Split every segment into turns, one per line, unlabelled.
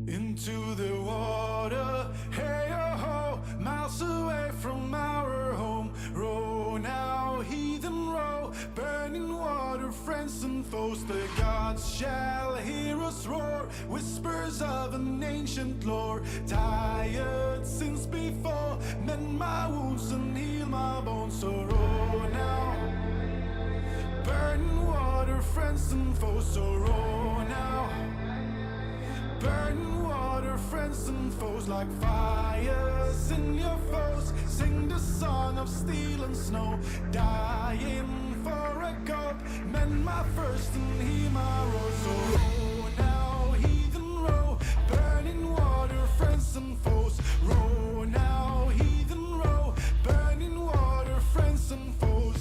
into the water. Hey oh ho, miles away from our home. Row now, heathen row, burning water, friends and foes. The gods shall hear us roar, whispers of an ancient lore. Tired since before, mend my wounds and heal my bones. So row now, burning water, friends and foes. So row now, burning water, friends and foes. Like fires in your foes, sing the song of steel and snow. Dying for a gulp, mend my first and heal my road. So row now, heathen row, burning water, friends and foes. Row now, heathen row, burning water, friends and foes.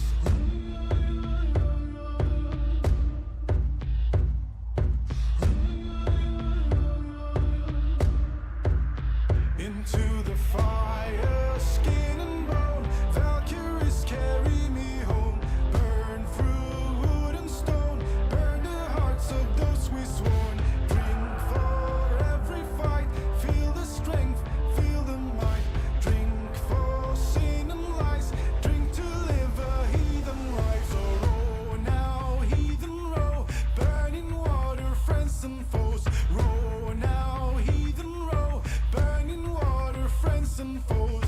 Into the fire, skin and bone, Valkyries carry me home. Burn through wood and stone, burn the hearts of those we sworn. Drink for every fight, feel the strength, feel the might. Drink for sin and lies, drink to live a heathen life. So row now, heathen row, burning water, friends and foes. Row now, heathen row, burning water, friends and foes.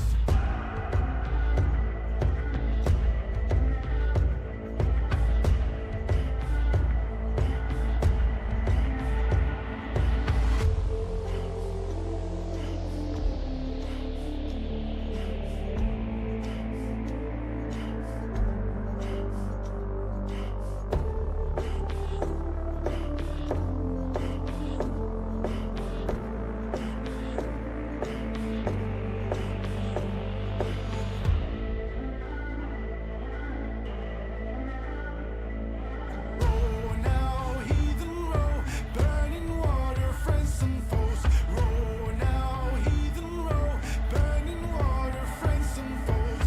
Row now, heathen row, burning water, friends and foes. Row now, heathen row, burning water, friends and foes.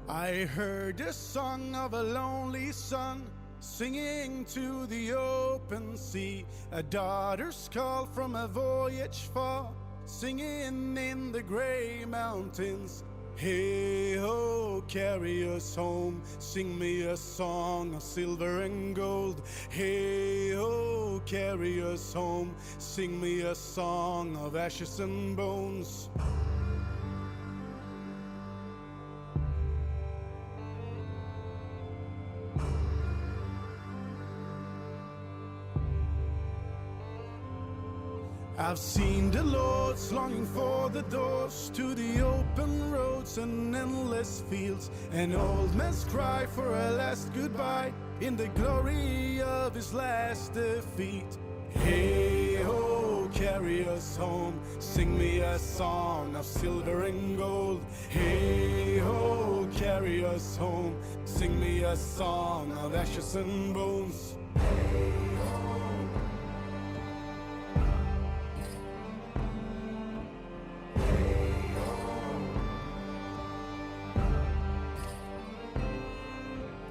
I heard the song of a lonely son singing to the open sea, a daughter's call from a voyage far, singing in the gray mountains. Hey ho, carry us home, sing me a song of silver and gold. Hey ho, carry us home, sing me a song of ashes and bones. I've seen the lords longing for the doors to the open roads and endless fields, and old man's cry for a last goodbye in the glory of his last defeat. Hey ho, carry us home, sing me a song of silver and gold. Hey ho, carry us home, sing me a song of ashes and bones.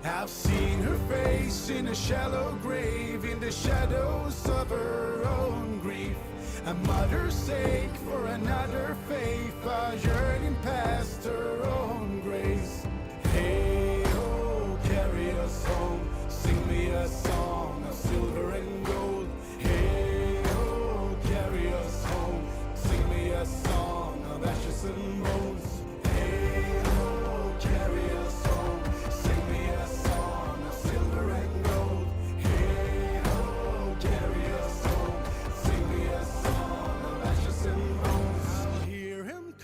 I've seen her face in a shallow grave, in the shadows of her own grief. A mother's sake for another faith, a yearning past her own grace. Hey ho, carry us home, sing me a song of silver and gold. Hey ho, carry us home, sing me a song of ashes and bones. Hey ho, carry us home, sing me a song of silver and gold. Hey ho, carry us home, sing me a song of ashes and bones. Hear him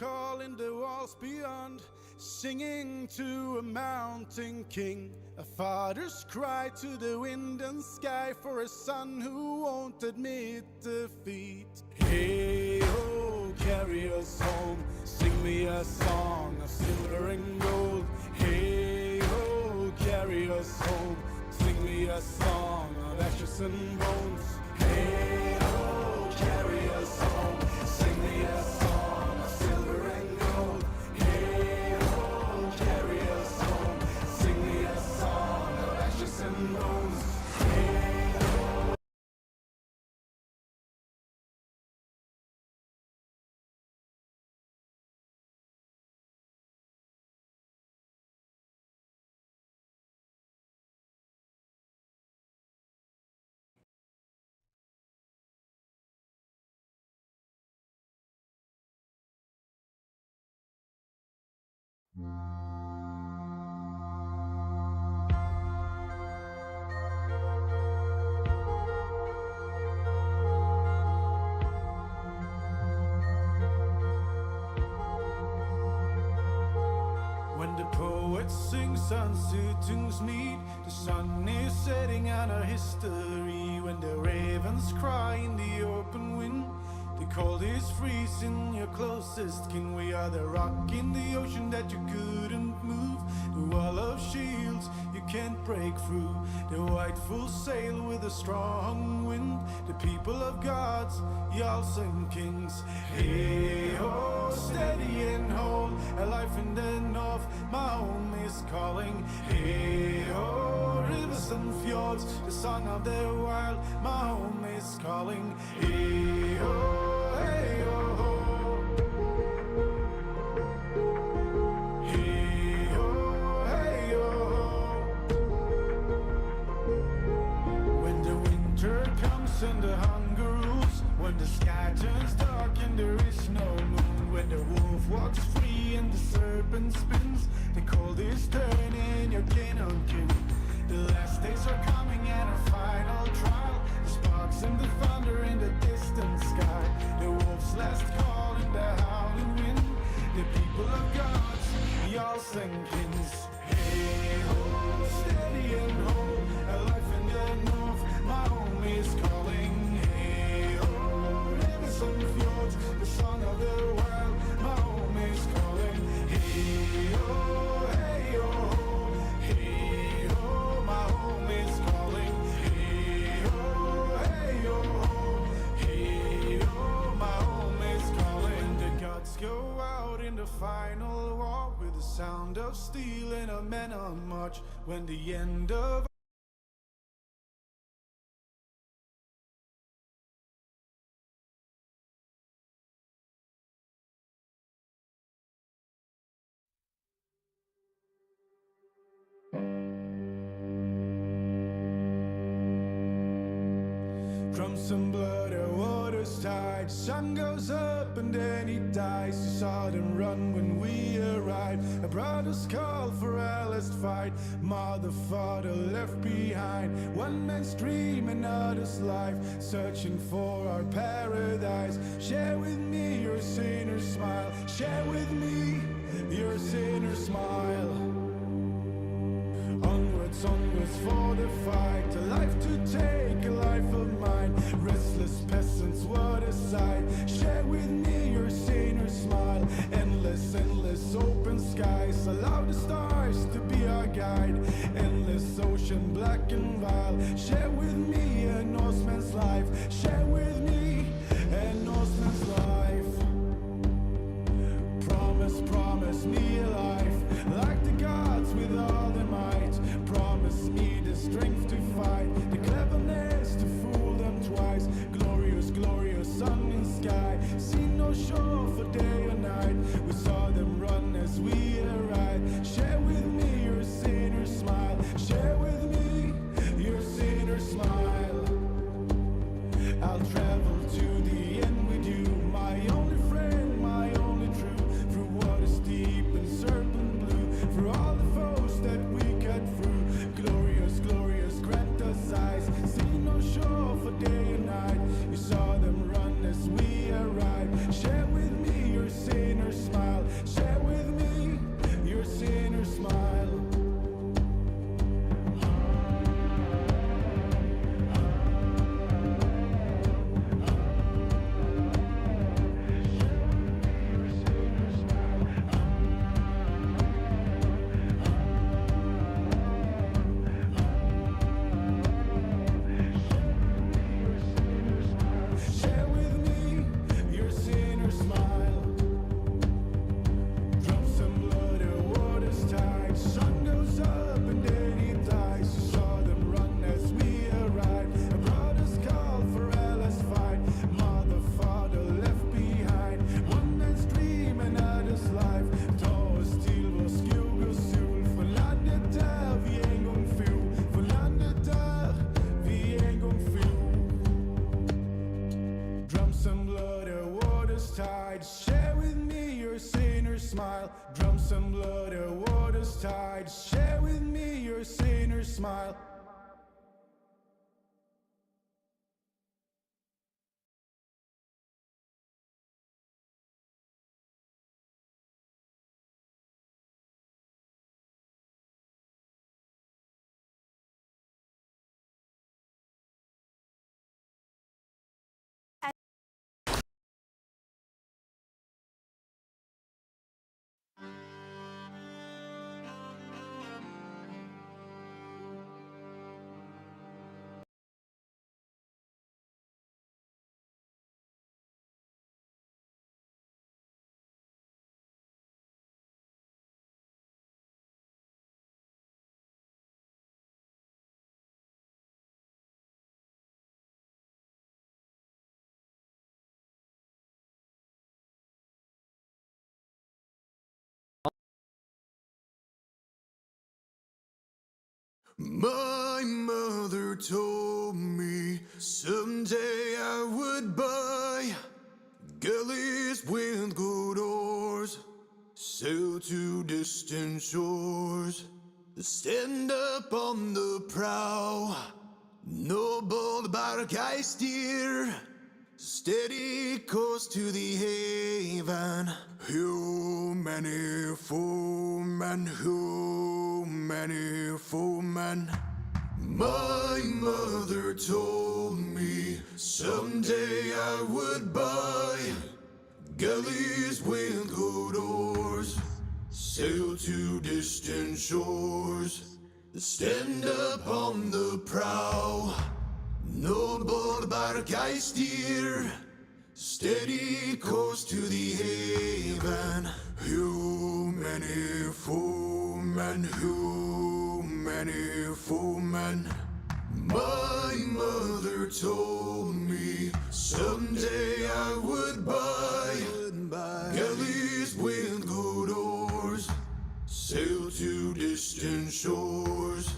singing to a mountain king, a father's cry to the wind and sky for a son who won't admit defeat. Hey ho, carry us home, sing me a song of silver and gold. Hey ho, carry us home, sing me a song of ashes and bones. Hey ho, carry us home, sing me a song of silver and gold. Hey ho, carry us home, sing me a song of ashes and bones. Hey ho. When the poet sings and sittings meet, the sun is setting on our history. When the ravens cry in the open wind, the cold is freezing your closest kin. We are the rock in the ocean that you couldn't move, the wall of shields you can't break through, the white full sail with a strong wind, the people of gods, y'alls and kings. Hey ho, steady and hold, a life in the north, my home is calling. Hey ho, rivers and fjords, the song of the wild, my home is calling. Hey ho, hey ho. Hey ho, hey ho. When the winter comes and the hunger rules, when the sky turns dark and there is no moon, when the wolf walks free and the serpent spins, the cold is turning your kin on kin. The last days are coming and our final trial, the sparks and the thunder in the distant sky, the wolf's last call in the howling wind, the people of gods, y'alls and kins. Hey ho, steady and hold, a life in the north, my home is calling. Hey ho, rivers and fjords, the song of the wild, my home is calling. Hey ho, hey ho, hey ho, my home is calling. Hey ho, hey ho, hey ho, my home is calling. The gods go out in the final war with the sound of steel and a man on march. When the end of crimson blood, our water's tide, sun goes up and then he dies. You saw them run when we arrived, a brother's call for our last fight, mother, father left behind, one man's dream, another's life, searching for our paradise. Share with me your sinner smile, share with me your sinner smile. Onwards, onwards for the fight, a life to take, a life of mine. Restless peasants, what a sight. Share with me your sinner smile. Endless, endless open skies. Allow the stars to be our guide. Endless ocean, black and vile. Share with me a Norseman's life. Share with me a Norseman's life. Promise, promise me a life like the gods with all their might. Promise me the strength to fight, the cleverness to fool them twice. Glorious, glorious sun in sky, see no shore for day or night. We saw them run as we arrived. Share with me your sinner smile, share with me your sinner smile. I'll travel to the end with you, my only friend, my only true. Through waters deep and serpent blue, through all the foes that we cut through. Glorious, glorious, grant us eyes, see no shore for day and night. You saw them run as we arrived. Share with me your sinner smile, share with me water's tide. Share with me your sinner smile. Drum some blood, a water's tide. Share with me your sinner smile. My mother told me someday I would buy galleys with good oars, sail to distant shores, stand up on the prow, noble the bark I steer, steady course to the haven. Who many foemen, who many foemen. My mother told me someday I would buy galleys with good oars, sail to distant shores, stand up on the prow, noble the bark I steer, steady course to the haven. Who many foemen, who many foemen. My mother told me someday I would buy galleys with good oars, sail to distant shores,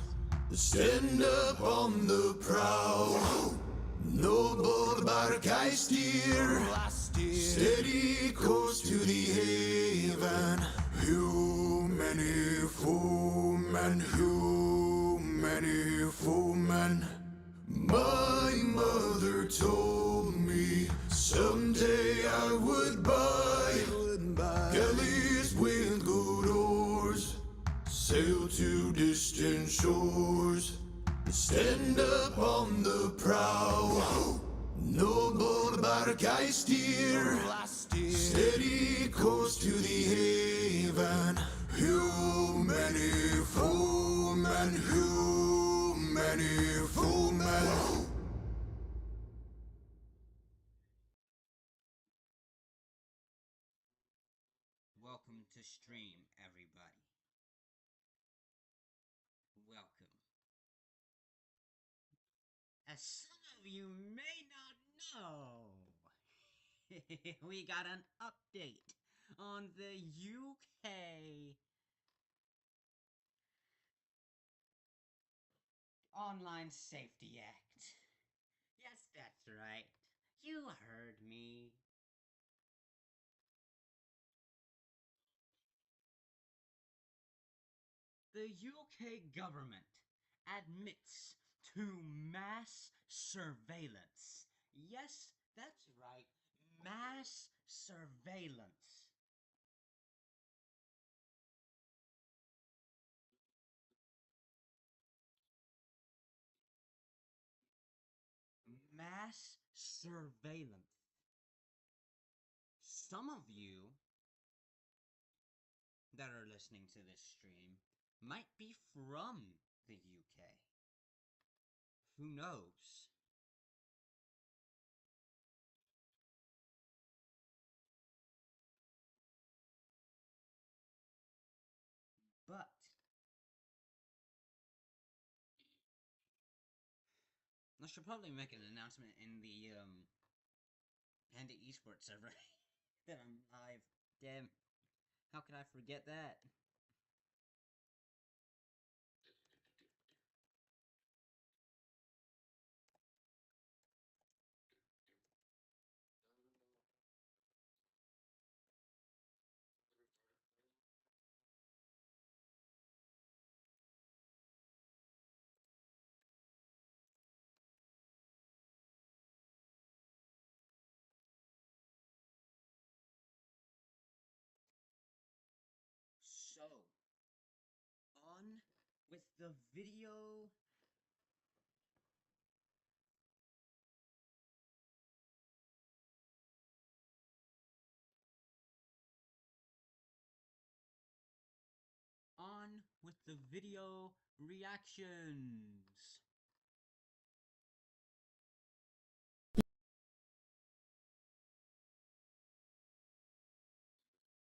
stand up on the prow, noble the bark I steer, steady course to the haven. Who many foemen, who many foemen. My mother told me someday I would buy galleys with good oars, sail to distant shores, stand up on the prow, noble the bark I steer, steady course to the haven. Who many foemen, who many foemen.
Welcome to stream, everybody. Welcome. As some of you may not know, we got an update on the UK Online Safety Act. Yes, that's right. You heard me. The UK government admits to mass surveillance. Yes, that's right. Mass surveillance. Mass surveillance. Some of you that are listening to this stream might be from the UK. Who knows? But I should probably make an announcement in the Panda Esports server that I'm live. Damn, how could I forget that? with the video. On with the video reactions.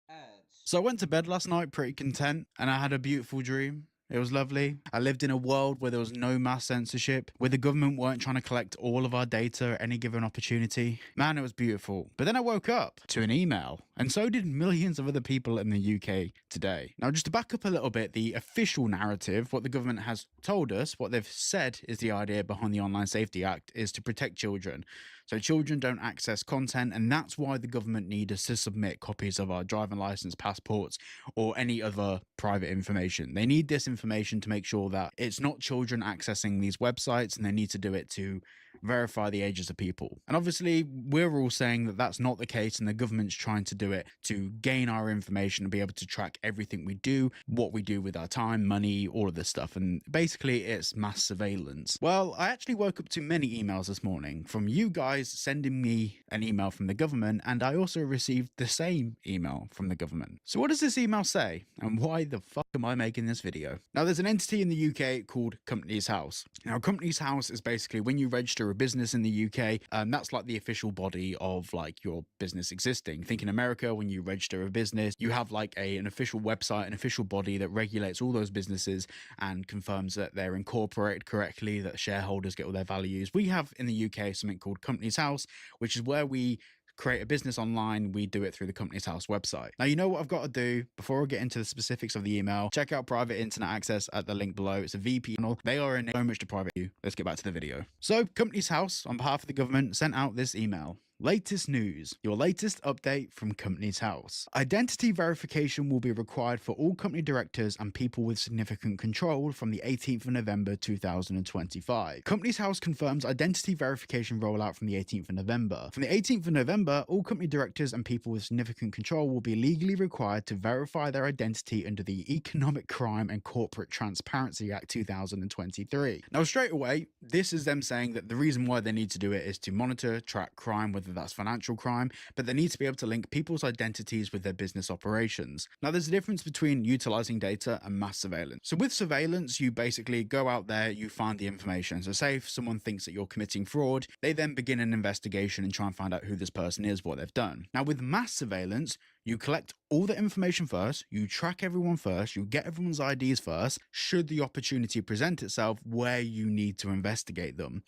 Ads.
So I went to bed last night pretty content and I had a beautiful dream. It was lovely. I lived in a world where there was no mass censorship, where the government weren't trying to collect all of our data at any given opportunity. Man, it was beautiful. But then I woke up to an email, and so did millions of other people in the UK today. Now, just to back up a little bit, the official narrative, what the government has told us, what they've said is the idea behind the Online Safety Act, is to protect children. So children don't access content, and that's why the government need us to submit copies of our driving license, passports, or any other private information. They need this information to make sure that it's not children accessing these websites, and they need to do it to verify the ages of people. And obviously, we're all saying that that's not the case, and the government's trying to do it to gain our information and be able to track everything we do, what we do with our time, money, all of this stuff. And basically, it's mass surveillance. Well, I actually woke up to many emails this morning from you guys sending me an email from the government, and I also received the same email from the government. So what does this email say, and why the fuck am I making this video? Now, there's an entity in the UK called Companies House. Now, Companies House is basically when you register a business in the UK, that's like the official body of like your business existing. Think in America, when you register a business, you have like an official website, an official body that regulates all those businesses and confirms that they're incorporated correctly, that shareholders get all their values. We have in the UK something called Companies House, which is where we create a business online. We do it through the Companies House website. Now, you know what I've got to do before I get into the specifics of the email. Check out private internet access at the link below. It's a VPN. They are in so much to private you. Let's get back to the video. So Companies House, on behalf of the government, sent out this email. Latest news. Your latest update from Companies House. Identity verification will be required for all company directors and people with significant control from the 18th of November 2025. Companies House confirms identity verification rollout from the 18th of November. From the 18th of November, all company directors and people with significant control will be legally required to verify their identity under the Economic Crime and Corporate Transparency Act 2023. Now, straight away, this is them saying that the reason why they need to do it is to monitor, track crime, whether that's financial crime, but they need to be able to link people's identities with their business operations. Now, there's a difference between utilizing data and mass surveillance. So with surveillance, you basically go out there, you find the information. So say if someone thinks that you're committing fraud, they then begin an investigation and try and find out who this person is, what they've done. Now, with mass surveillance, you collect all the information first, you track everyone first, you get everyone's IDs first, should the opportunity present itself where you need to investigate them.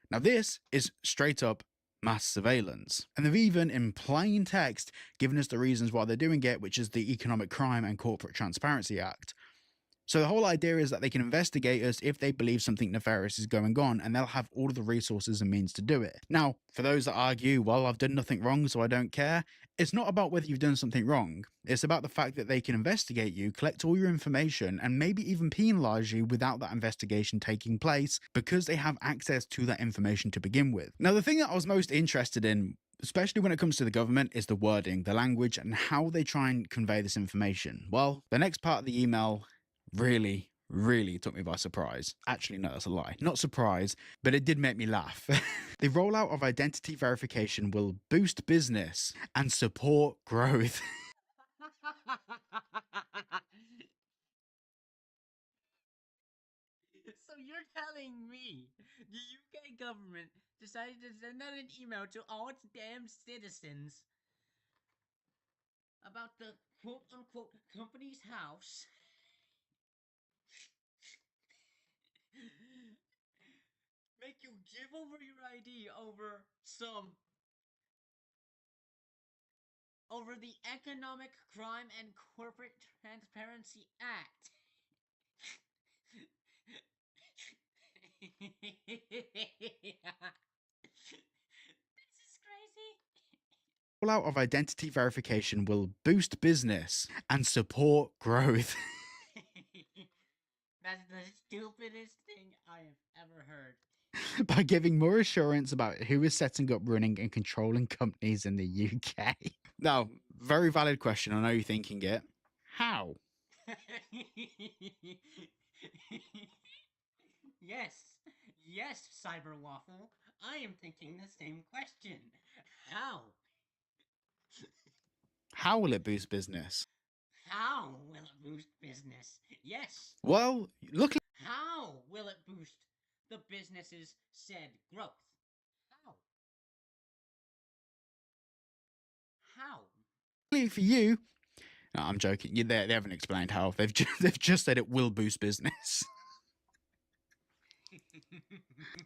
Now, this is straight up mass surveillance. And they've even, in plain text, given us the reasons why they're doing it, which is the Economic Crime and Corporate Transparency Act. So the whole idea is that they can investigate us if they believe something nefarious is going on, and they'll have all of the resources and means to do it. Now, for those that argue, well, I've done nothing wrong, so I don't care, it's not about whether you've done something wrong. It's about the fact that they can investigate you, collect all your information, and maybe even penalize you without that investigation taking place because they have access to that information to begin with. Now, the thing that I was most interested in, especially when it comes to the government, is the wording, the language, and how they try and convey this information. Well, the next part of the email really took me by surprise. Actually, no, that's a lie. Not surprise, but it did make me laugh. The rollout of identity verification will boost business and support growth.
So you're telling me the UK government decided to send out an email to all its damn citizens about the quote-unquote Companies House make you give over your ID over the Economic Crime and Corporate Transparency Act. This is crazy.
Rollout of identity verification will boost business and support growth.
That's the stupidest thing I have ever heard.
By giving more assurance about who is setting up, running, and controlling companies in the UK. Now, very valid question. I know you're thinking it. How?
Yes, yes, Cyber Waffle. I am thinking the same question. How?
How will it boost business?
How will it boost business? Yes.
Well, luckily
How will it boost the business's said growth? How? How?
for you, no, I'm joking. They haven't explained how. They've just said it will boost business.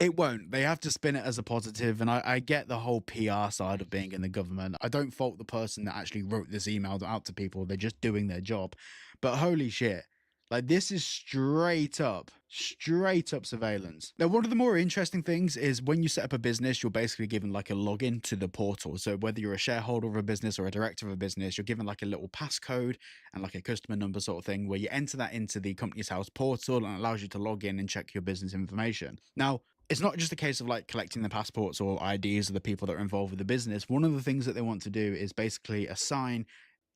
It won't. They have to spin it as a positive, and I get the whole PR side of being in the government. I don't fault the person that actually wrote this email out to people. They're just doing their job. But holy shit. Like, this is straight up surveillance. Now, one of the more interesting things is when you set up a business, you're basically given like a login to the portal. So whether you're a shareholder of a business or a director of a business, you're given like a little passcode and like a customer number sort of thing where you enter that into the company's house portal and it allows you to log in and check your business information. Now, it's not just a case of like collecting the passports or IDs of the people that are involved with the business. One of the things that they want to do is basically assign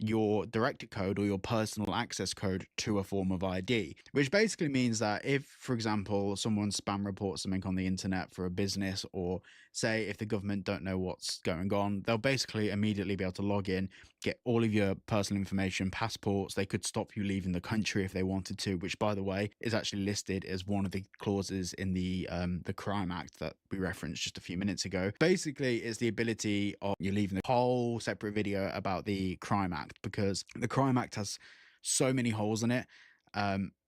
your director code or your personal access code to a form of ID, which basically means that if, for example, someone spam reports something on the internet for a business, or say if the government don't know what's going on, they'll basically immediately be able to log in, get all of your personal information, passports. They could stop you leaving the country if they wanted to, which, by the way, is actually listed as one of the clauses in the Crime Act that we referenced just a few minutes ago. Basically, it's the ability of you leaving the whole separate video about the Crime Act, because the Crime Act has so many holes in it.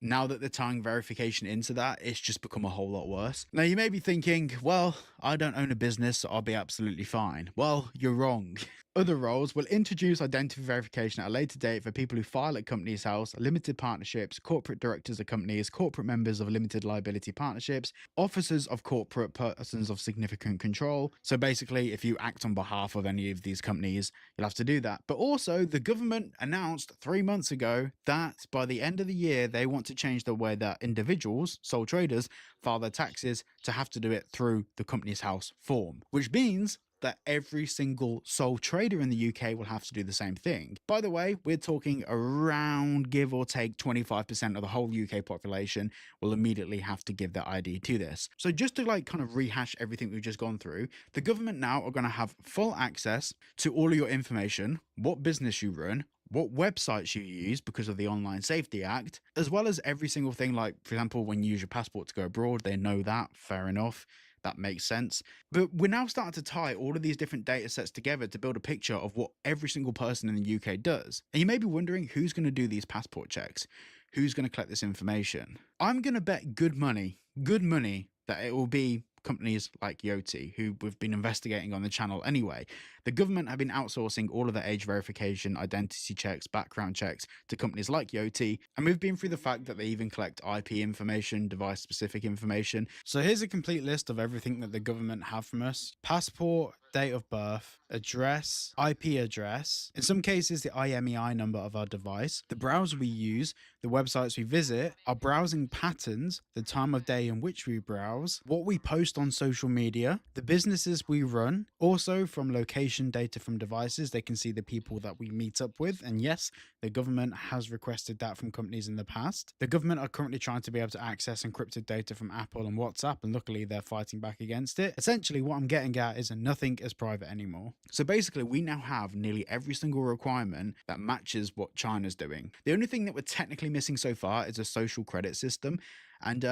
Now that they're tying verification into that, it's just become a whole lot worse. Now, you may be thinking, well, I don't own a business, so I'll be absolutely fine. Well, you're wrong. Other roles will introduce identity verification at a later date for people who file at company's house, limited partnerships, corporate directors of companies, corporate members of limited liability partnerships, officers of corporate persons of significant control. So basically, if you act on behalf of any of these companies, you'll have to do that. But also, the government announced 3 months ago that by the end of the year, they want to change the way that individuals, sole traders, file their taxes to have to do it through the company's house form, which means that every single sole trader in the UK will have to do the same thing. By the way, we're talking around, give or take, 25% of the whole UK population will immediately have to give their ID to this. So just to like kind of rehash everything we've just gone through, the government now are going to have full access to all of your information, what business you run, what websites you use because of the Online Safety Act, as well as every single thing. Like, for example, when you use your passport to go abroad, they know that, fair enough. That makes sense. But we're now starting to tie all of these different data sets together to build a picture of what every single person in the UK does. And you may be wondering who's going to do these passport checks? Who's going to collect this information? I'm going to bet good money, that it will be companies like Yoti, who we've been investigating on the channel anyway. The government have been outsourcing all of their age verification, identity checks, background checks to companies like Yoti, and we've been through the fact that they even collect IP information, device specific information. So here's a complete list of everything that the government have from us: passport, date of birth, address, IP address, in some cases the IMEI number of our device, the browser we use, the websites we visit, our browsing patterns, the time of day in which we browse, what we post on social media, the businesses we run. Also, from location data from devices, they can see the people that we meet up with. And yes, the government has requested that from companies in the past. The government are currently trying to be able to access encrypted data from Apple and WhatsApp, and luckily they're fighting back against it. Essentially, what I'm getting at is nothing is private anymore. So basically, we now have nearly every single requirement that matches what China's doing. The only thing that we're technically missing so far is a social credit system. And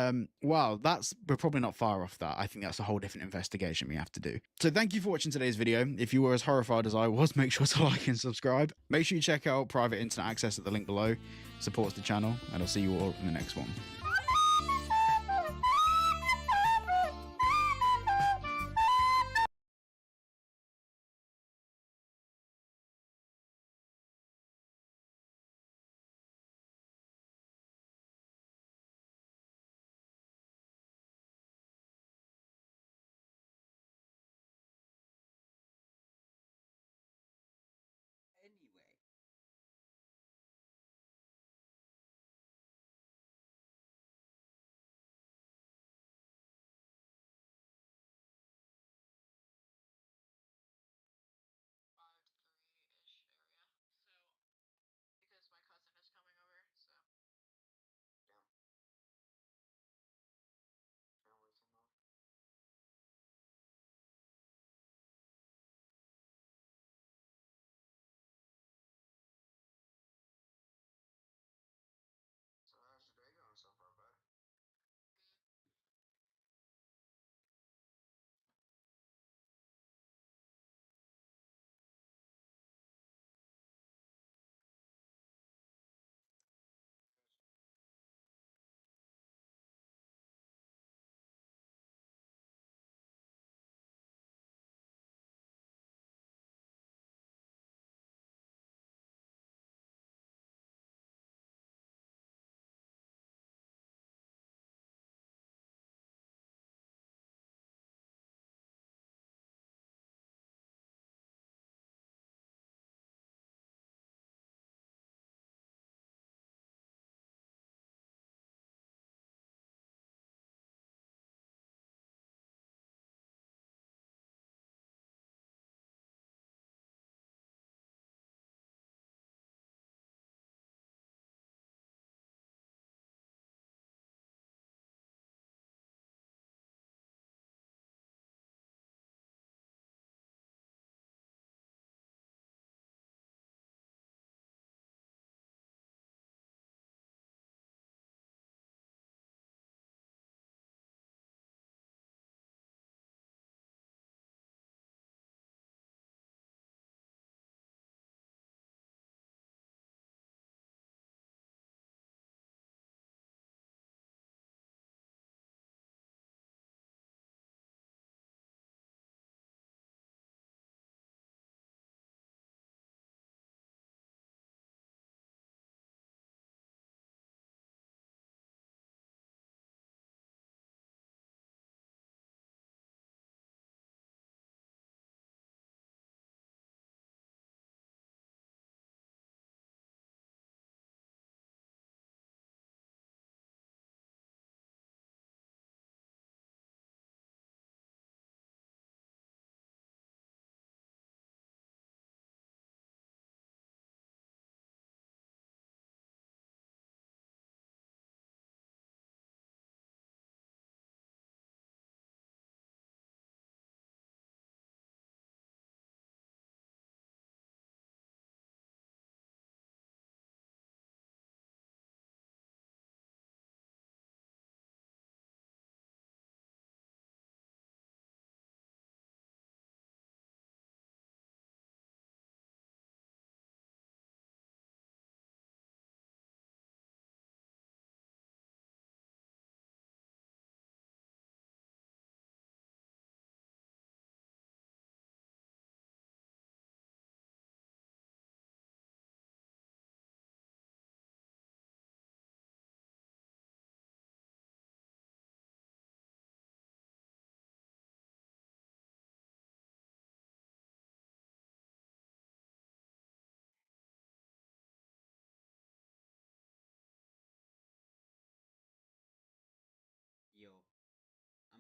well, we're probably not far off that. I think that's a whole different investigation we have to do. So thank you for watching today's video. If you were as horrified as I was, make sure to like and subscribe. Make sure you check out private internet access at the link below. Supports the channel, and I'll see you all in the next one.
Anyway.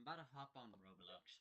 about to hop on Roblox.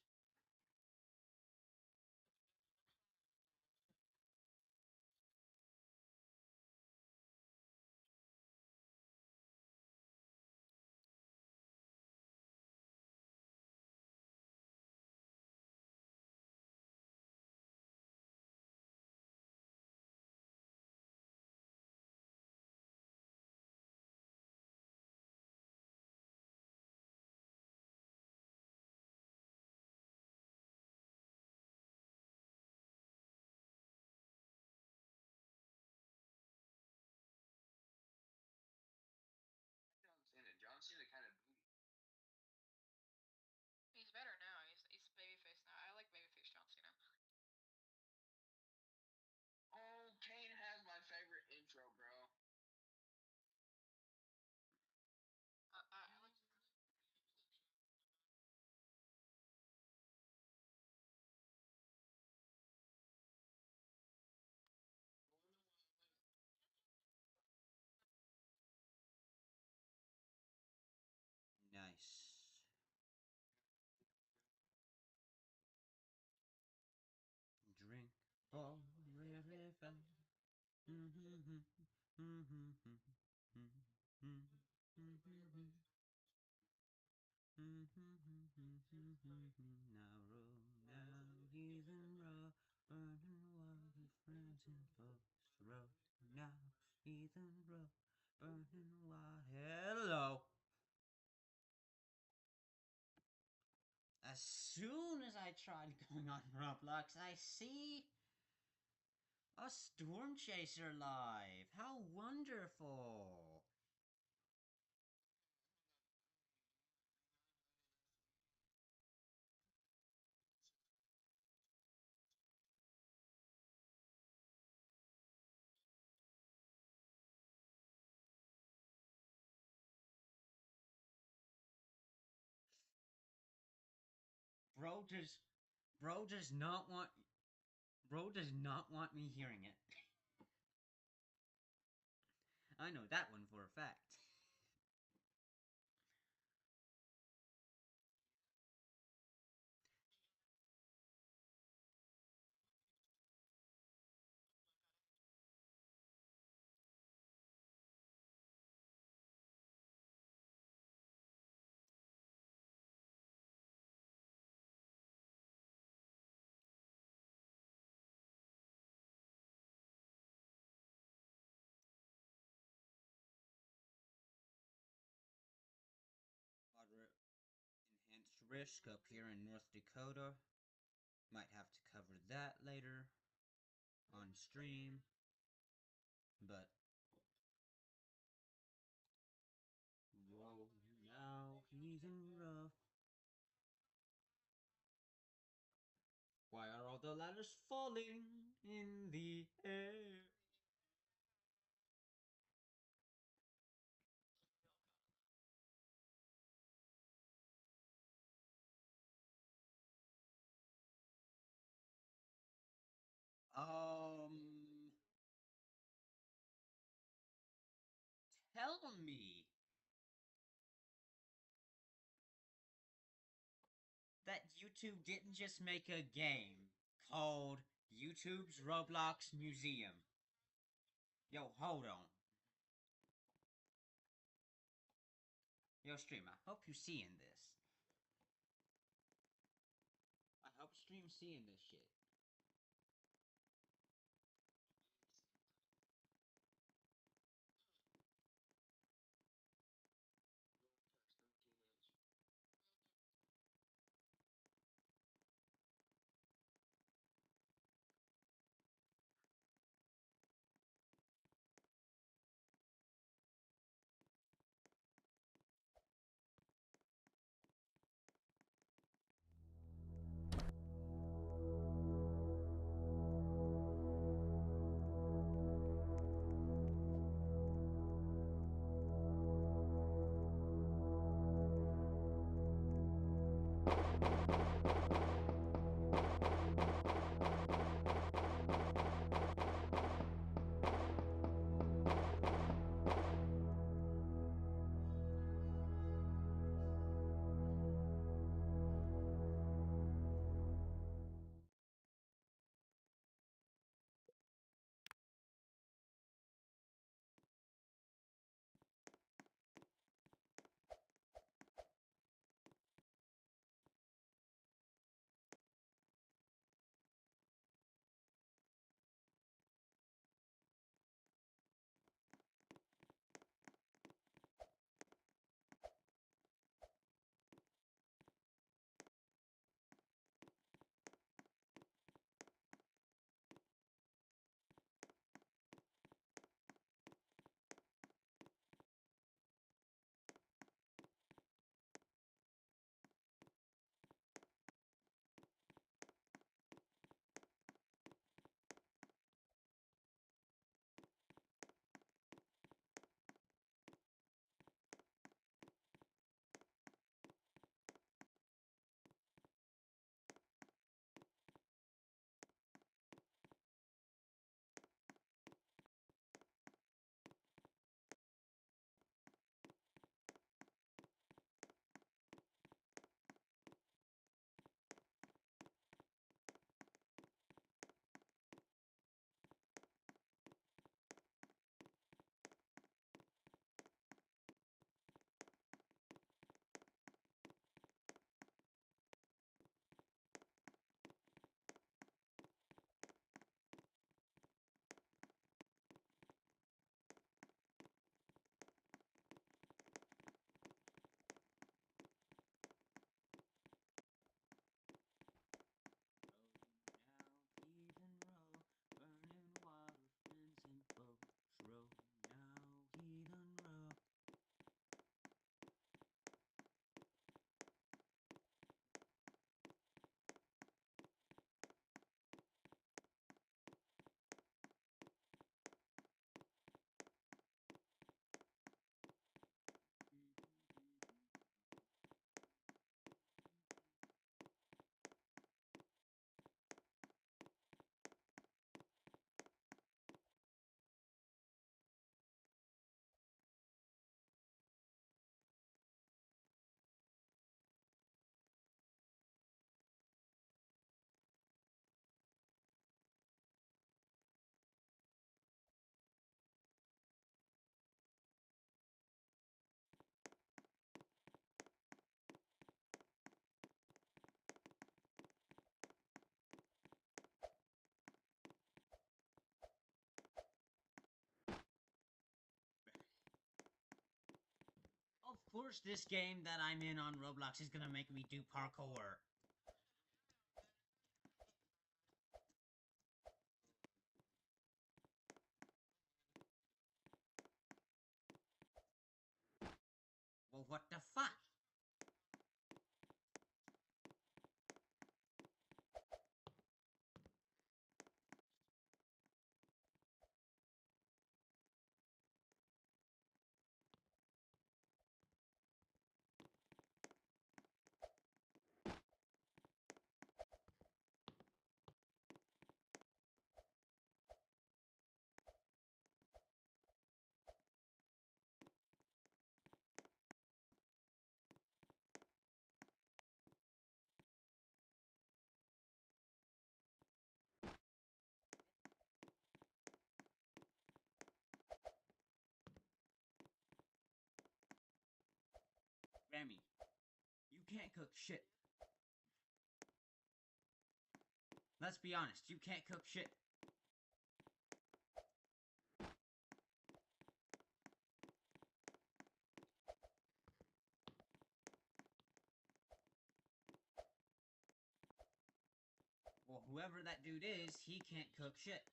John Cena kind of booty.
He's better now. He's babyface now. I like babyface John Cena.
Oh, Kane has my favorite intro, bro.
I like.
Nice. Drink all river. Now roll now, heathen row, burning water, friends and folks row. Now, heathen row, burning water. Hello. As soon as I tried going on Roblox, I see a Storm Chaser live. How wonderful. Bro does bro does not want bro does not want me hearing it. I know that one for a fact. Moderate enhanced risk up here in North Dakota. Might have to cover that later on stream. But roll now, heathen rough. Why are all the ladders falling in the air? Tell me that YouTube didn't just make a game called YouTube's Roblox Museum. Yo, hold on. Yo, stream, I hope you seeing this. I hope stream seeing this shit. course, this game that I'm in on Roblox is gonna make me do parkour. Well, what the fuck? Remy, you can't cook shit. Let's be honest, you can't cook shit. Well, whoever that dude is, he can't cook shit.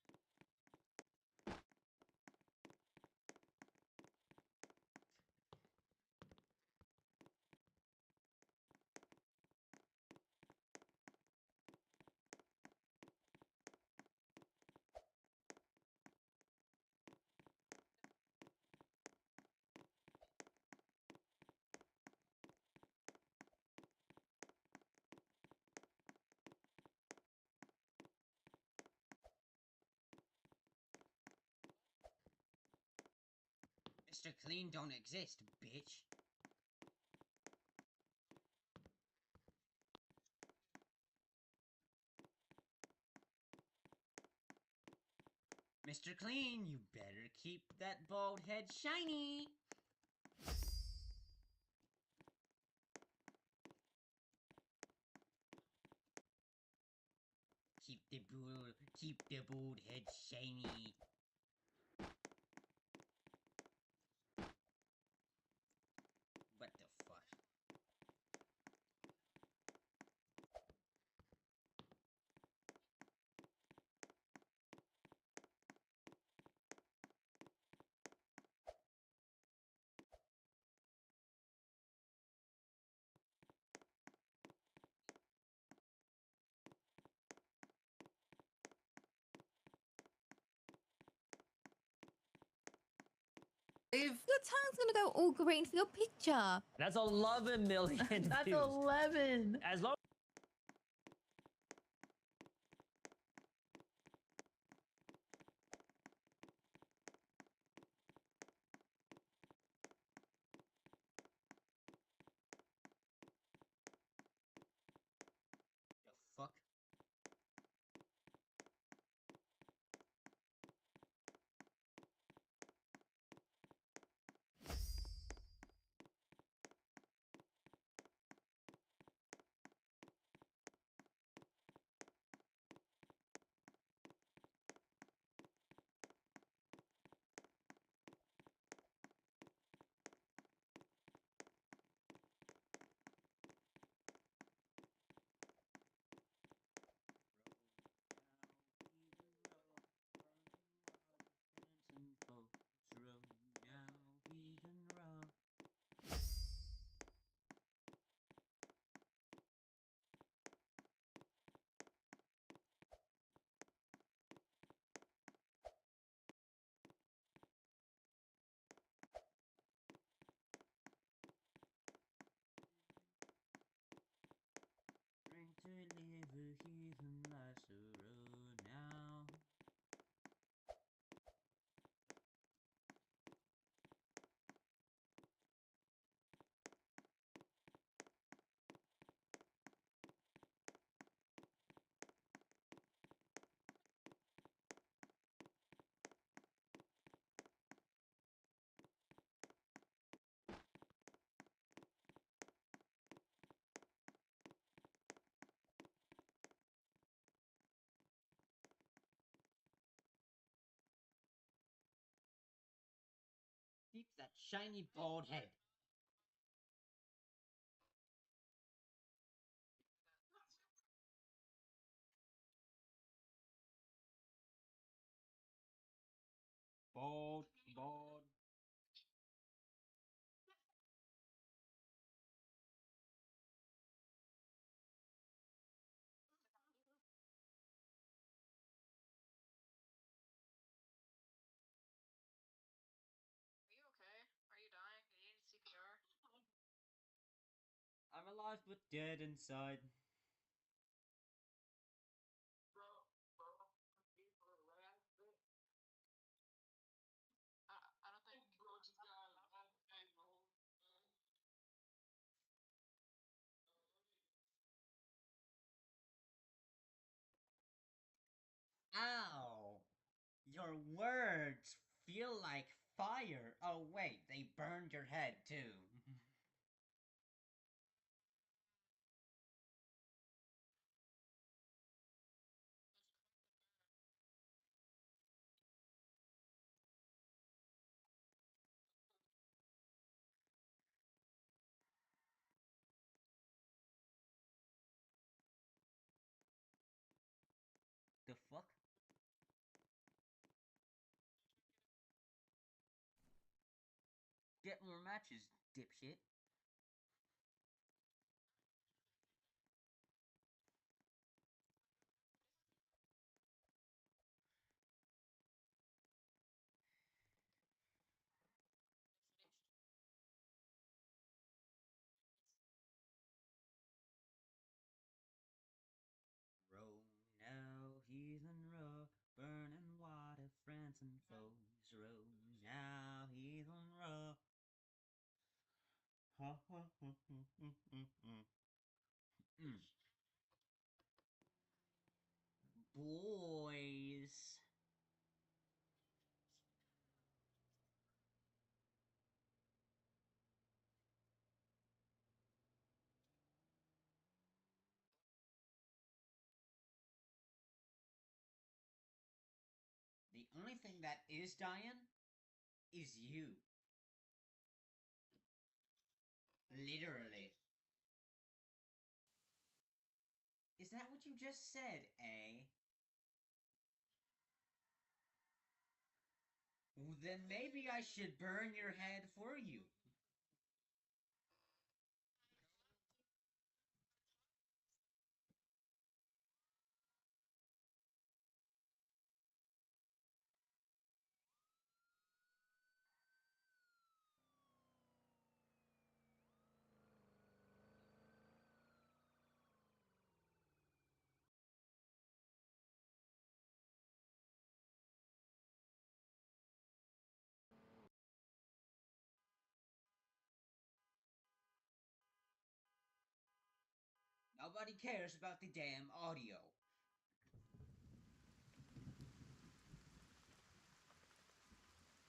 Mr. Clean don't exist, bitch. Mr. Clean, you better keep that bald head shiny. Keep the bald head shiny. What the fuck?
Your tongue's gonna go all green for your picture.
That's 11 million
That's
views.
11.
As long
The fuck? Drink to live a heathen life's a road now. Keep that shiny bald head. Bored, bored.
Are you okay? Are you dying? Do you need CPR?
I'm alive but dead inside.
I don't think.
Ow! Your words feel like fire. Oh wait, they burned your head too. The fuck? Get more matches, dipshit. Row now, heathen row, burning water, friends and foes. Row now, heathen row. Ha ha ha ha ha ha. Boys. The only thing that is dying is you. Literally. Is that what you just said, eh? Well, then maybe I should burn your head for you. Nobody cares about the damn audio.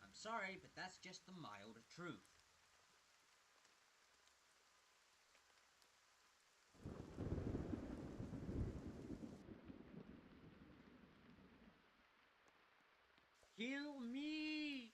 I'm sorry, but that's just the mild truth. Kill me!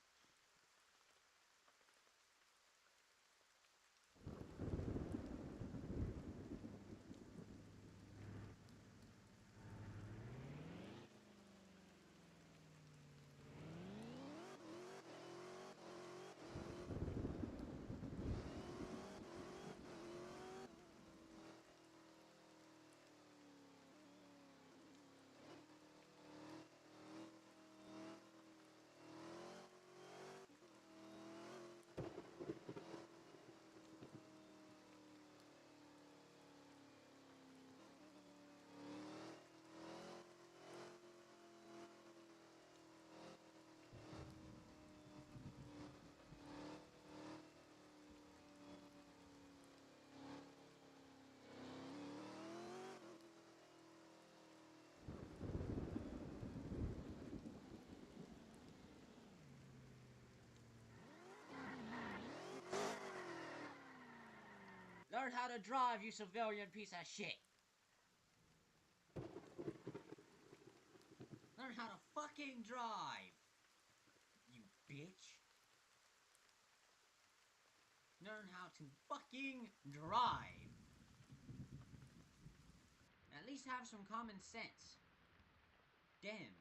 Learn how to drive, you civilian piece of shit! Learn how to fucking drive! You bitch! Learn how to fucking drive! At least have some common sense. Damn.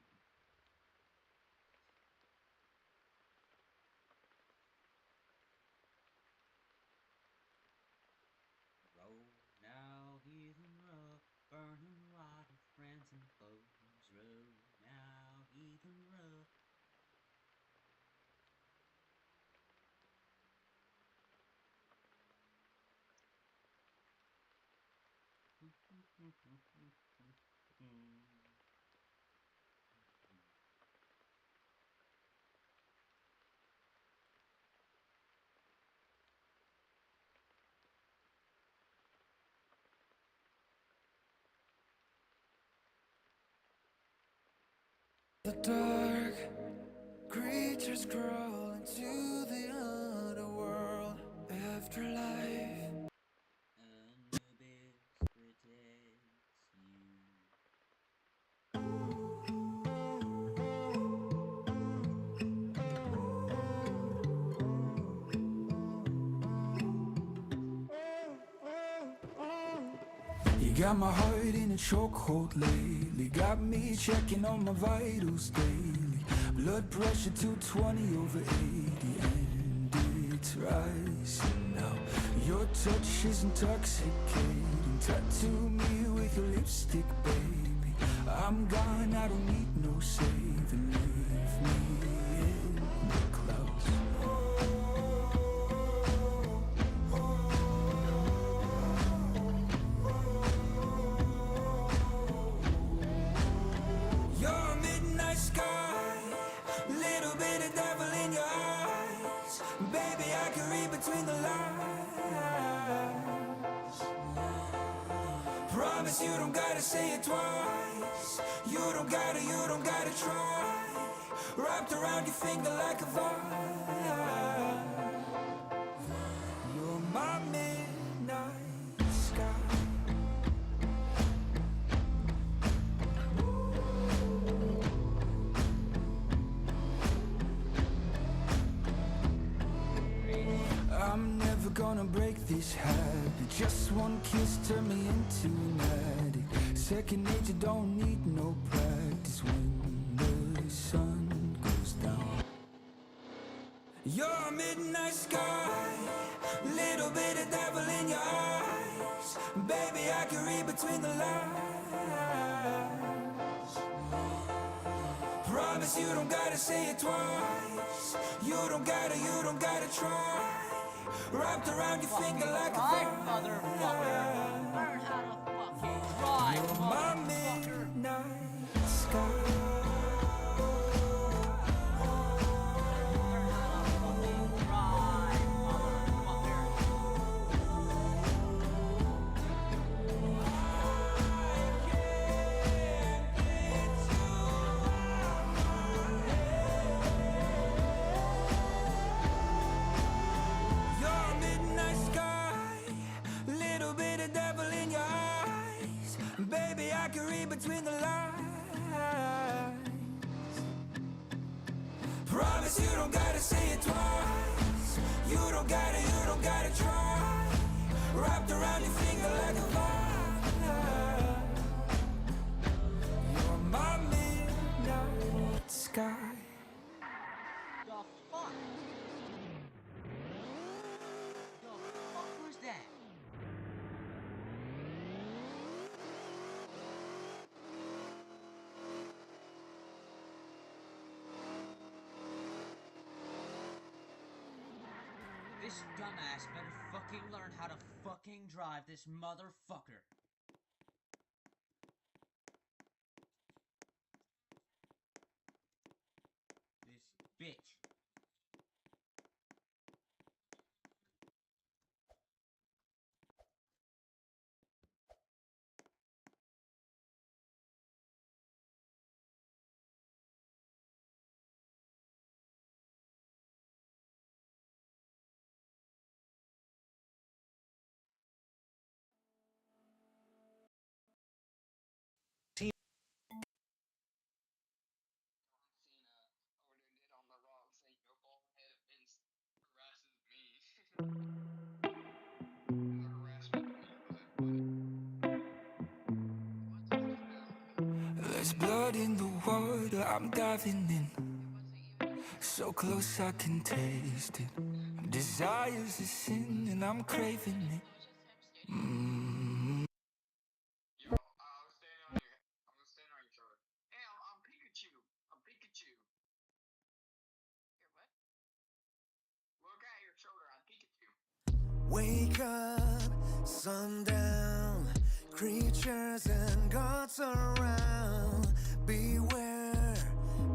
road now, Ethan Road.
The dark creatures crawl into the underworld. Afterlife.
Anubis protects you.
You got my heart in a chokehold lately. Got me checking on my vitals daily. Blood pressure 220 over 80, and it's rising now. Your touch is intoxicating. Tattoo me with your lipstick, baby. I'm gone, I don't need no saving. Leave me in the clouds. Your midnight sky, little bit of devil in your eyes. Baby, I can read between the lines. Promise you don't gotta say it twice. You don't gotta try. Wrapped around your finger like a vine. You're my midnight sky. I'm never gonna break this habit. Just one kiss turned me into an addict. Second nature, don't need no practice when the sun goes down. Your midnight sky, little bit of devil in your eyes. Baby, I can read between the lines. Promise you don't gotta say it twice. You don't gotta try. Wrapped around your finger like a
Right,
vine.
motherfucker. Learn how to fucking drive,
My
motherfucker.
midnight sky.
Learn how to fucking drive, motherfucker.
Your midnight sky, little bit of devil in your eyes. Baby, I can read between the lines. Promise you don't gotta say it twice. You don't gotta try. Wrapped around your finger like a vine. You're my midnight sky.
The fuck? The fuck was that? This dumbass better fucking learn how to fucking drive this motherfucker. This bitch.
Cena over there did on the Raw saying your bald head Vince harasses me. The harassment me, but
There's blood in the water, I'm diving in. So close I can taste it. Desire's a sin and I'm craving it.
yo, I was standing on your shoulder. Ow.
Wake up, sundown, creatures and gods around. Beware,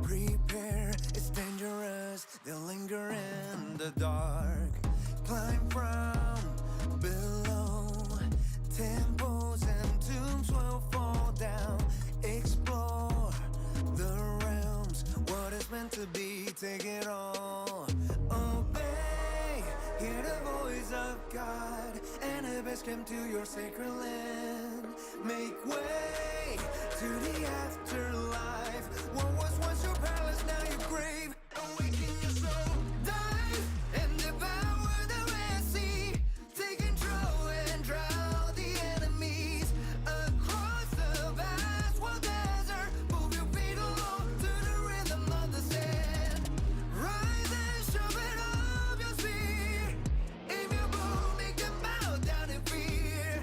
prepare, it's dangerous. They'll linger in the dark. Climb from below, temples and tombs will fall down. Explore the realms, what is meant to be, take it all. Obey, hear the voice of God, and the best come to your sacred land. Make way to the afterlife. What was once your palace, now your grave. Awaken your soul, dive and devour the Red Sea. Take control and drown the enemies. Across the vast wild desert, move your feet along to the rhythm of the sand. Rise and sharpen up your spear. Aim your bow, make them bow down in fear.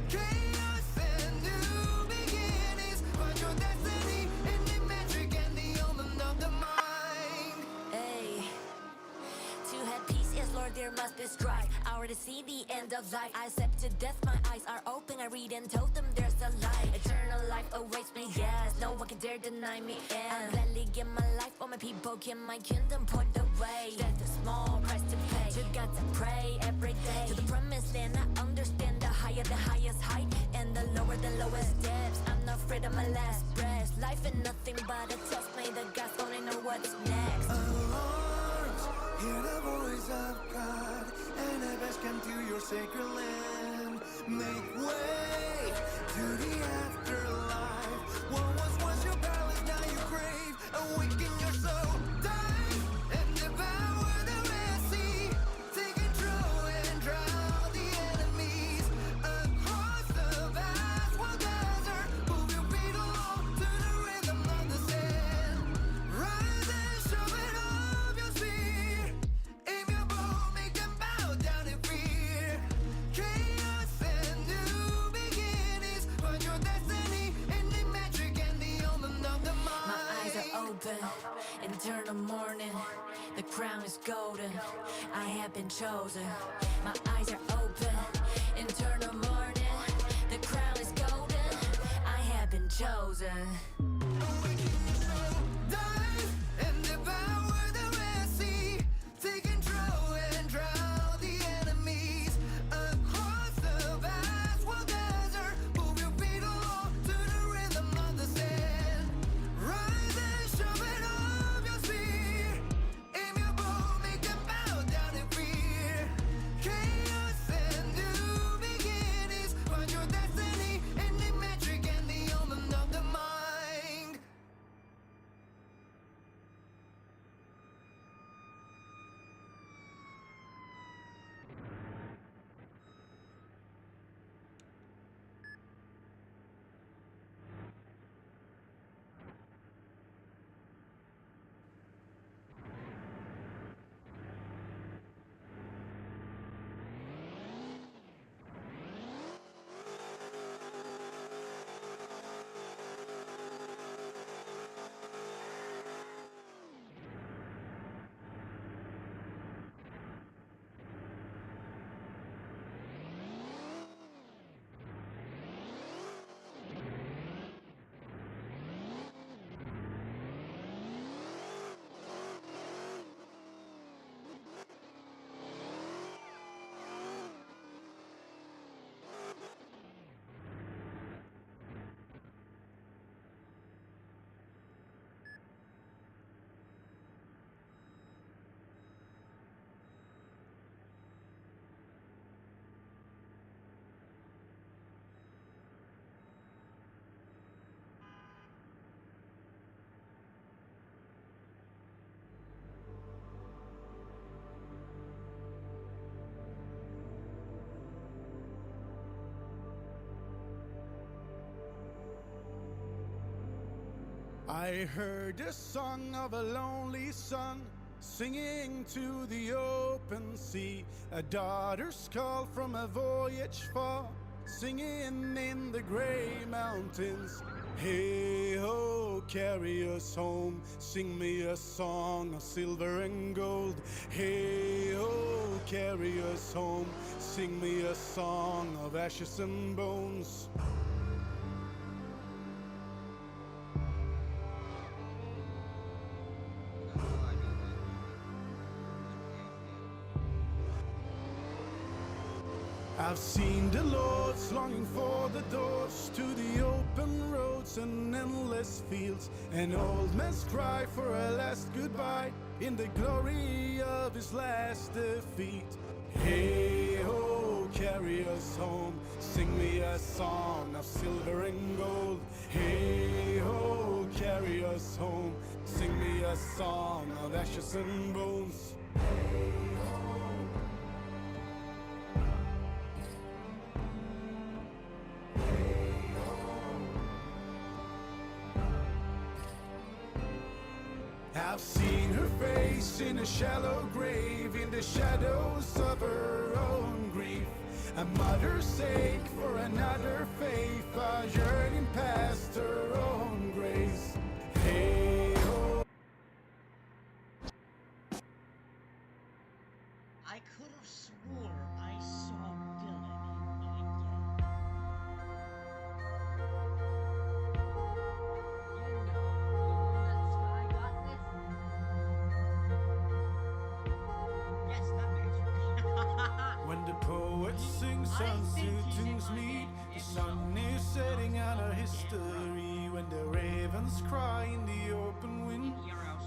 Chaos and new beginnings. Find your destiny in the magic and the omen of the mind.
Hey, to have peace, yes, Lord, there must be strife. I already see the end of life. I accepted death, my eyes are open. I read and told them there's a light. Eternal life awaits me, yes. No one can dare deny me. And I'll gladly give my life for my people, keep my kingdom put away. That's a small price to pay. To God to pray every day. To the promised land, I understand the higher, the highest height, and the lower, the lowest depths. I'm not afraid of my last breath. Life is nothing but a test. May the gods only know what's next.
Alarms, hear the voice of God, and the best come to your sacred land. Make way to the afterlife. What was once your palace, now your grave. Awaken your soul, dive and devour the Red Sea. Take control and drown the enemies. Across the vast wild desert, move your feet along to the rhythm of the sand. Rise and sharpen up your spear. Aim your bow, make them bow down in fear. Chaos and new beginnings. Find your destiny in the magic and the omen of the mind.
My eyes are open, eternal morning. The crown is golden. I have been chosen. My eyes are open, eternal morning. The crown is golden. I have been chosen.
Dive and devour the Red Sea. Take control and drown the enemies. Across the vast wild desert, move your feet along to the rhythm of the sand. Rise and sharpen up your spear. Aim your bow, make them bow down in fear. Chaos and new beginnings. Find your destiny in the magic and the omen of the mind.
I heard the song of a lonely son singing to the open sea, a daughter's call from a voyage far, singing in the gray mountains. Hey ho, carry us home, sing me a song of silver and gold. Hey ho, carry us home, sing me a song of ashes and bones. I've seen the lords longing for the doors to the open roads and endless fields. An old man's cry for a last goodbye in the glory of his last defeat. Hey ho, carry us home, sing me a song of silver and gold. Hey ho, carry us home, sing me a song of ashes and bones. I've seen her face in a shallow grave, in the shadows of her own grief. A mother's sake for another faith, a yearning past her own grace. Hey ho.
I could have swore I saw Dylan in my day. Yes, that bitch.
When the poet sings and suitings meet, the sun is setting on our history. When the ravens cry in the open wind,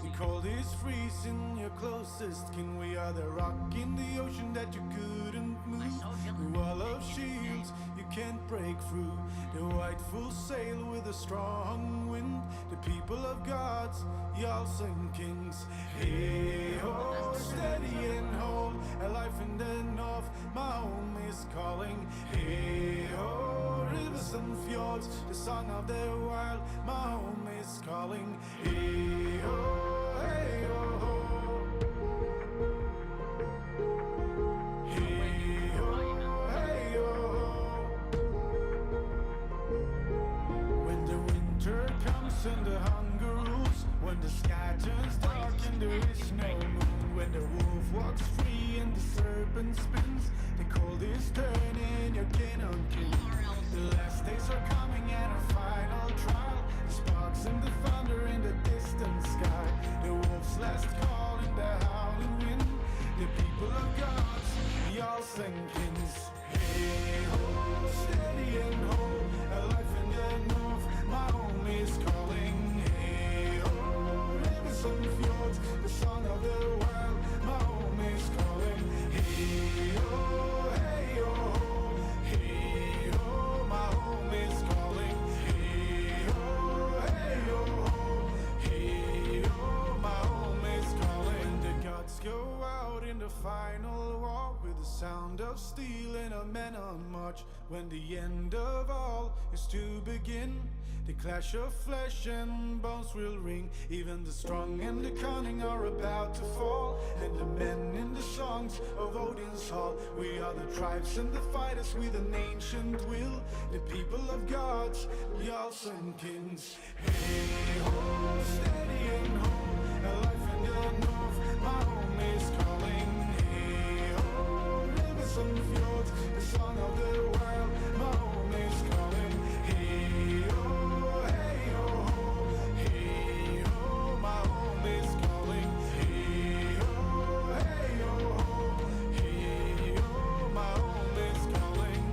the cold is freezing your closest kin. We are the rock in the ocean that you couldn't move. The wall of shields you can't break through. The white full sail with a strong wind. The people of gods, y'all sing kings. Hey ho, steady and hold, a life in the north, my home is calling. Hey ho, rivers and fjords, the song of the wild, my home is calling. Hey ho, hey ho. Hey ho, hey ho. When the winter comes and the hunger rules, when the sky turns dark and there is no moon, when the wolf walks free and the serpent spins, the cold is turning your kin on kin. The last days are coming and a final trial. The sparks and the thunder in the distant sky. The wolf's last call in the howling wind. The people of gods, y'all sing kings. Hey ho, steady and hold, a life in the north, my home is calling. Hey ho, rivers and fjords, the song of the wild, my home is calling. Hey ho, hey ho, hey ho, my home is calling. Hey ho, hey ho, hey ho, my home is calling. The gods go out in the final war with the sound of steel and a man on march. When the end of all is to begin, the clash of flesh and bones will ring. Even the strong and the cunning are about to fall, and the men in the songs of Odin's hall. We are the tribes and the fighters with an ancient will. The people of gods, y'all sing kings. Hey ho, steady and hold, a life in the north, my home is calling. Hey ho, rivers and fjords, the song of the wild, my home is calling. Hey ho, hey ho, hey ho, my home is calling. Hey ho, hey ho, hey ho, my home is calling.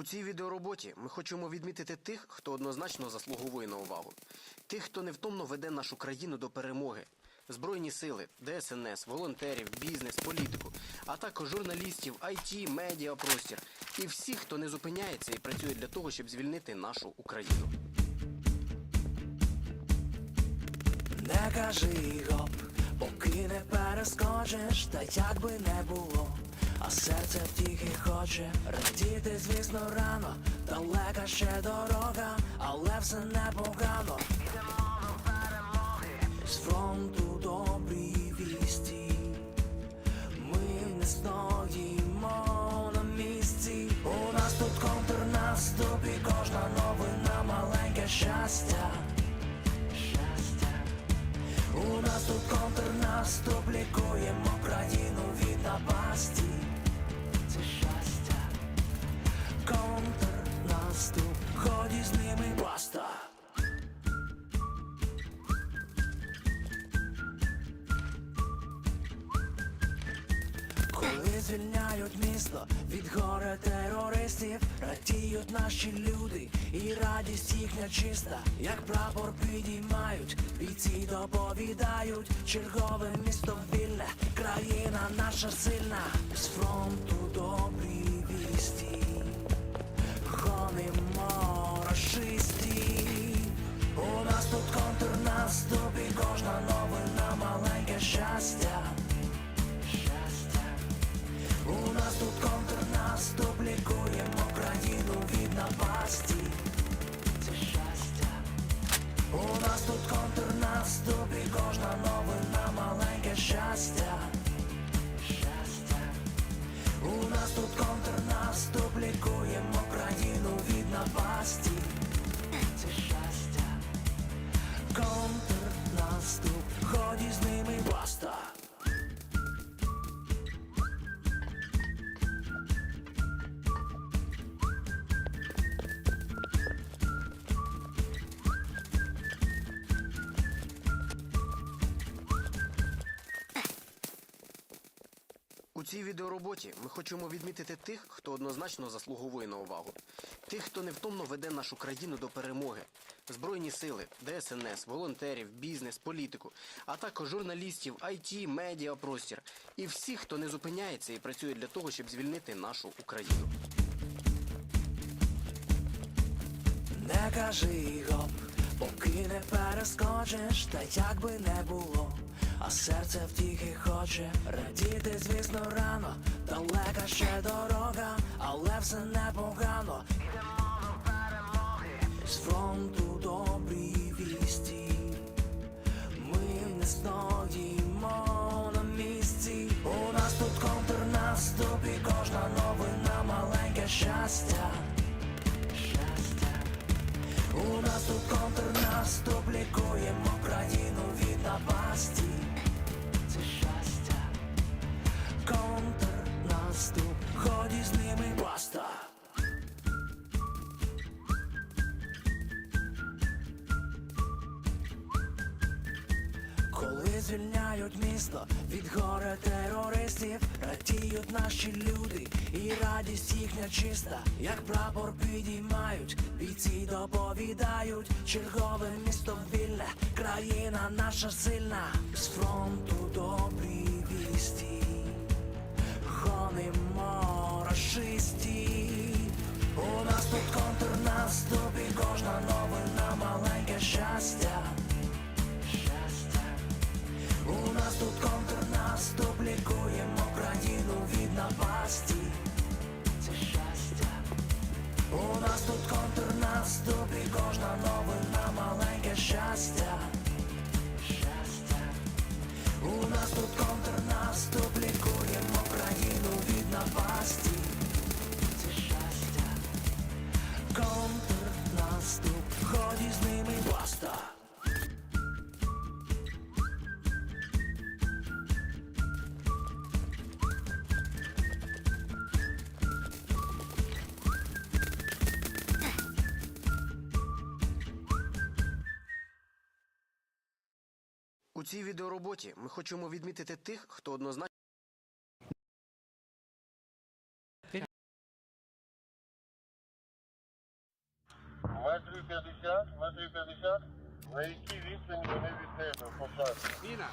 У цій відеороботі ми хочемо відмітити тих, хто однозначно заслуговує на увагу. Тих, хто невтомно веде нашу країну до перемоги. Збройні сили, ДСНС, волонтерів, бізнес, політику, а також журналістів, IT, медіапростір і всіх, хто не зупиняється і працює для того, щоб звільнити нашу Україну.
Не кажи гоп, поки не перескочиш, та як би не було, а серце втіхи хоче. Радіти, звісно, рано, далека ще дорога, але все непогано. Ідемо до перемоги. З фронту добрі вісті, ми не стоїмо на місці. У нас тут контрнаступ і кожна новина маленьке щастя. У нас тут контрнаступ, лікуємо країну від напасті. Це щастя. Контрнаступ, ході з ними баста. Коли звільняють місто від горе терористів, радіють наші люди, і радість їхня чиста, як прапор підіймають, бійці доповідають, чергове місто вільне, країна наша сильна, з фронту добрі вісті, гонимо рашистів. У нас тут контрнаступ і кожна новина маленьке щастя. У нас тут контрнаступ, лікуємо країну від напасті. Це щастя. У нас тут контрнаступ і кожна новина маленьке щастя. Щастя. У нас тут контрнаступ, лікуємо країну від напасті. Це щастя. Контрнаступ, ході з ними баста.
У цій відеороботі ми хочемо відмітити тих, хто однозначно заслуговує на увагу. Тих, хто невтомно веде нашу країну до перемоги. Збройні сили, ДСНС, волонтерів, бізнес, політику, а також журналістів, IT, медіапростір і всіх, хто не зупиняється і працює для того, щоб звільнити нашу Україну.
Не кажи гоп, поки не перескочиш, та як би не було, а серце втіхи хоче. Радіти, звісно, рано, далека ще дорога, але все непогано. Ідемо до перемоги. З фронту добрі вісті, ми не стоїмо на місці. У нас тут контрнаступ і кожна новина маленьке щастя. У нас тут контрнаступ, лікуємо країну від напасті. Це щастя. Контрнаступ, ході з ними баста. Коли звільняють місто від горе терористів, радіють наші люди, і радість їхня чиста, як прапор підіймають, бійці доповідають, чергове місто вільне, країна наша сильна, з фронту добрі вісті, гонимо рашистів. У нас тут контрнаступ і кожна новина маленьке щастя. У нас тут контрнаступ, лікуємо країну від напасті. Це щастя. У нас тут контрнаступ і кожна новина маленьке щастя. Щастя. У нас тут контрнаступ, лікуємо країну від напасті. Це щастя. Контрнаступ, ході з ними баста.
У цій відеороботі ми хочемо відмітити тих, хто однозначно
Метрів 50? На якій відстані вони від тебе по шасі?
Міна.